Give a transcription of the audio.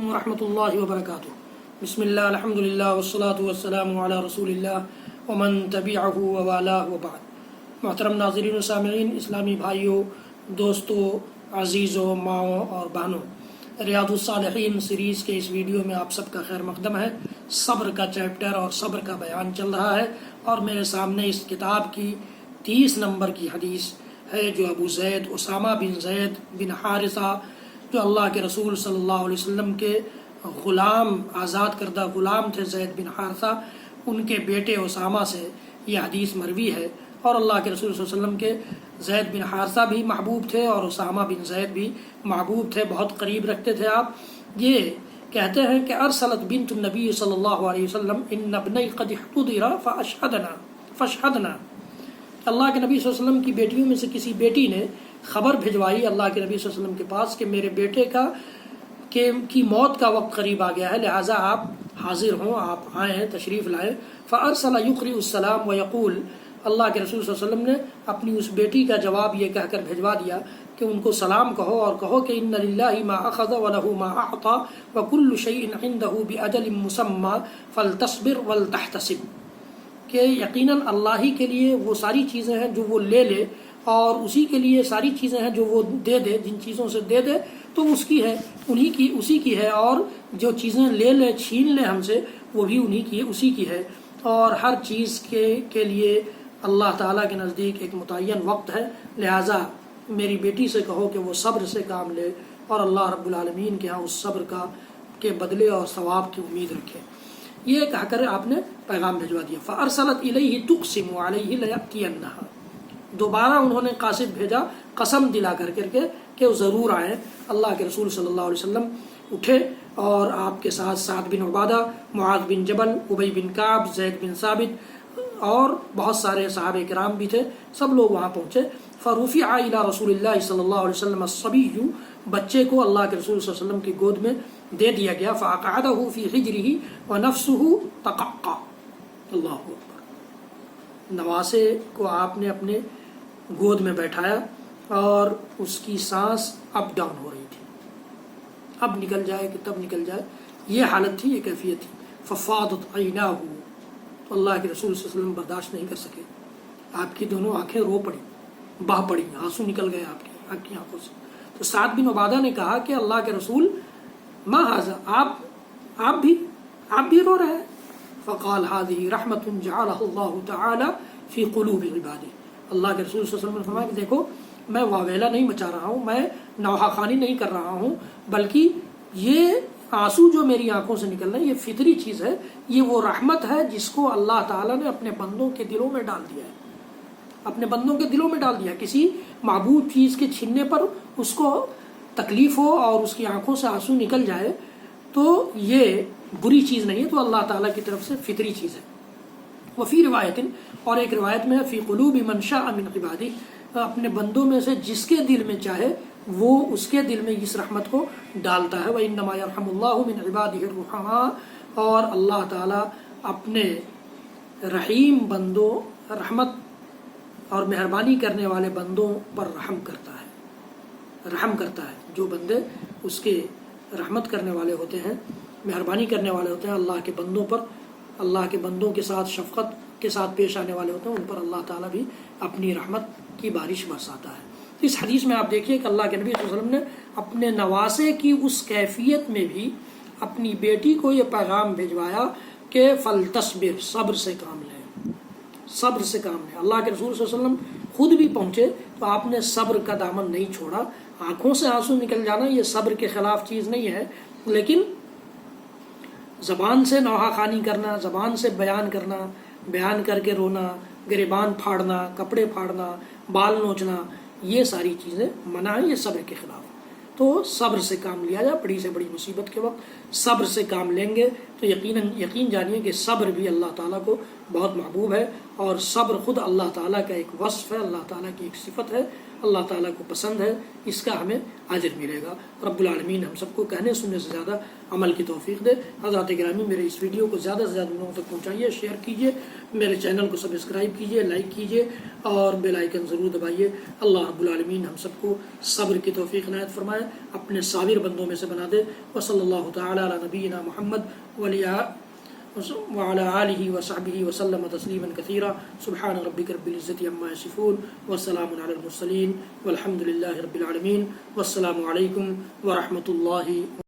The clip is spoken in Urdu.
ورحمۃ اللہ وبرکاتہ۔ بسم اللہ الحمدللہ والصلاۃ والسلام علی رسول اللہ ومن تبعہ ووالاہ وبعد۔ محترم ناظرین و سامعین، اسلامی بھائیوں، دوستوں، عزیزوں، ماؤں اور بہنوں، ریاض الصالحین سیریز کے اس ویڈیو میں آپ سب کا خیر مقدم ہے۔ صبر کا چیپٹر اور صبر کا بیان چل رہا ہے، اور میرے سامنے اس کتاب کی 30 نمبر کی حدیث ہے، جو ابو زید اسامہ بن زید بن حارثہ، جو اللہ کے رسول صلی اللہ علیہ وسلم کے غلام، آزاد کردہ غلام تھے زید بن حارثہ، ان کے بیٹے اسامہ سے یہ حدیث مروی ہے۔ اور اللہ کے رسول صلی اللہ علیہ وسلم کے زید بن حارثہ بھی محبوب تھے اور اسامہ بن زید بھی محبوب تھے، بہت قریب رکھتے تھے آپ۔ یہ کہتے ہیں کہ ارسلت بنت النبی صلی اللہ علیہ وسلم ان ابنی قد احتضرا فاشهدنا۔ اللہ کے نبی صلی اللہ علیہ وسلم کی بیٹیوں میں سے کسی بیٹی نے خبر بھجوائی اللہ کے نبی صلی اللہ علیہ وسلم کے پاس کہ میرے بیٹے کی موت کا وقت قریب آ گیا ہے، لہٰذا آپ حاضر ہوں، آپ آئیں، تشریف لائیں۔ فارسل یقرئ السلام ویقول، اللہ کے رسول صلی اللہ علیہ وسلم نے اپنی اس بیٹی کا جواب یہ کہہ کر بھجوا دیا کہ ان کو سلام کہو، اور کہو کہ ان للہ ما اخذ ولہ ما اعطى وکل شیء عنده باجل مسمى فلتصبر ولتحتسب، کہ یقیناً اللہ ہی کے لیے وہ ساری چیزیں ہیں جو وہ لے لے، اور اسی کے لیے ساری چیزیں ہیں جو وہ دے دے، جن چیزوں سے دے دے تو اس کی ہے، انہی کی، اسی کی ہے، اور جو چیزیں لے لے، چھین لے ہم سے، وہ بھی انہی کی، اسی کی ہے، اور ہر چیز کے لیے اللہ تعالیٰ کے نزدیک ایک متعین وقت ہے، لہٰذا میری بیٹی سے کہو کہ وہ صبر سے کام لے، اور اللہ رب العالمین کے ہاں اس صبر کے بدلے اور ثواب کی امید رکھے۔ یہ کہہ کر آپ نے پیغام بھجوا دیا۔ فارسلت الیہ تقسم علیہ لیأتینہا، دوبارہ انہوں نے قاصد بھیجا قسم دلا کر کے کہ وہ ضرور آئیں۔ اللہ کے رسول صلی اللہ علیہ وسلم اٹھے، اور آپ کے ساتھ سعد بن عبادہ، معاذ بن جبل، ابی بن کعب، زید بن ثابت اور بہت سارے صحابہ کرام بھی تھے، سب لوگ وہاں پہنچے۔ فرفع الی رسول اللہ صلی اللہ علیہ وسلم الصبی، بچے کو اللہ کے رسول صلی اللہ علیہ وسلم کی گود میں دے دیا گیا۔ فاقعدہ فی حجرہ ونفسہ تقعقع، اللہ اکبر، نواسے کو آپ نے اپنے گود میں بیٹھایا، اور اس کی سانس اپ ڈاؤن ہو رہی تھی، اب نکل جائے کہ تب نکل جائے، یہ حالت تھی، یہ کیفیت تھی۔ ففاضت عیناہ، تو اللہ کے رسول صلی اللہ علیہ وسلم برداشت نہیں کر سکے، آپ کی دونوں آنکھیں رو پڑی، بہہ پڑی، آنسو نکل گئے آپ کی آنکھوں سے۔ تو سعد بن عبادہ نے کہا کہ اللہ کے رسول ما ھذا، آپ بھی رو رہے ہیں؟ فقال ھذہ رحمۃ جعلھا اللہ تعالی فی قلوب عبادہ، اللہ کے رسول صلی اللہ علیہ وسلم نے فرمایا کہ دیکھو، میں واویلا نہیں مچا رہا ہوں، میں نوحہ خوانی نہیں کر رہا ہوں، بلکہ یہ آنسو جو میری آنکھوں سے نکل رہے ہیں یہ فطری چیز ہے، یہ وہ رحمت ہے جس کو اللہ تعالیٰ نے اپنے بندوں کے دلوں میں ڈال دیا ہے، اپنے بندوں کے دلوں میں ڈال دیا۔ کسی معبود چیز کے چھیننے پر اس کو تکلیف ہو اور اس کی آنکھوں سے آنسو نکل جائے تو یہ بری چیز نہیں ہے، تو اللہ تعالیٰ کی طرف سے فطری چیز ہے۔ وفی روایت، اور ایک روایت میں فی قلوب من شاء من عبادہ، اپنے بندوں میں سے جس کے دل میں چاہے وہ اس کے دل میں اس رحمت کو ڈالتا ہے۔ وَإِنَّمَا يَرْحَمُ اللَّهُ مِنْ عِبَادِهِ الرُّحَمَاء، اور اللہ تعالیٰ اپنے رحیم بندوں، رحمت اور مہربانی کرنے والے بندوں پر رحم کرتا ہے، جو بندے اس کے رحمت کرنے والے ہوتے ہیں، مہربانی کرنے والے ہوتے ہیں اللہ کے بندوں پر، اللہ کے بندوں کے ساتھ شفقت کے ساتھ پیش آنے والے ہوتے ہیں، ان پر اللہ تعالیٰ بھی اپنی رحمت کی بارش برساتا ہے۔ اس حدیث میں آپ دیکھیے کہ اللہ کے نبی صلی اللہ علیہ وسلم نے اپنے نواسے کی اس کیفیت میں بھی اپنی بیٹی کو یہ پیغام بھجوایا کہ فلتصبر، صبر سے کام لیں، صبر سے کام لیں۔ اللہ کے رسول صلی اللہ علیہ وسلم خود بھی پہنچے تو آپ نے صبر کا دامن نہیں چھوڑا۔ آنکھوں سے آنسو نکل جانا یہ صبر کے خلاف چیز نہیں ہے، لیکن زبان سے نوحہ خوانی کرنا، زبان سے بیان کرنا، بیان کر کے رونا، گریبان پھاڑنا، کپڑے پھاڑنا، بال نوچنا، یہ ساری چیزیں منع ہیں، یہ صبر کے خلاف۔ تو صبر سے کام لیا جائے، بڑی سے بڑی مصیبت کے وقت صبر سے کام لیں گے تو یقین جانیے کہ صبر بھی اللہ تعالیٰ کو بہت محبوب ہے، اور صبر خود اللہ تعالیٰ کا ایک وصف ہے، اللہ تعالیٰ کی ایک صفت ہے۔ اللہ تعالیٰ کو پسند ہے، اس کا ہمیں اجر ملے گا۔ رب العالمین ہم سب کو کہنے سننے سے زیادہ عمل کی توفیق دے۔ حضرات گرامی، میرے اس ویڈیو کو زیادہ سے زیادہ لوگوں تک پہنچائیے، شیئر کیجیے، میرے چینل کو سبسکرائب کیجیے، لائک کیجیے اور بیل آئیکن ضرور دبائیے۔ اللہ رب العالمین ہم سب کو صبر کی توفیق عنایت فرمائے، اپنے صابر بندوں میں سے بنا دے۔ وصلی اللہ تعالی علی نبینا محمد وعلى آله وصحبه وسلم تسليما كثيرا سبحان ربك رب العزة عما يصفون وسلام على المرسلين والحمد لله رب العالمين والسلام عليكم ورحمة الله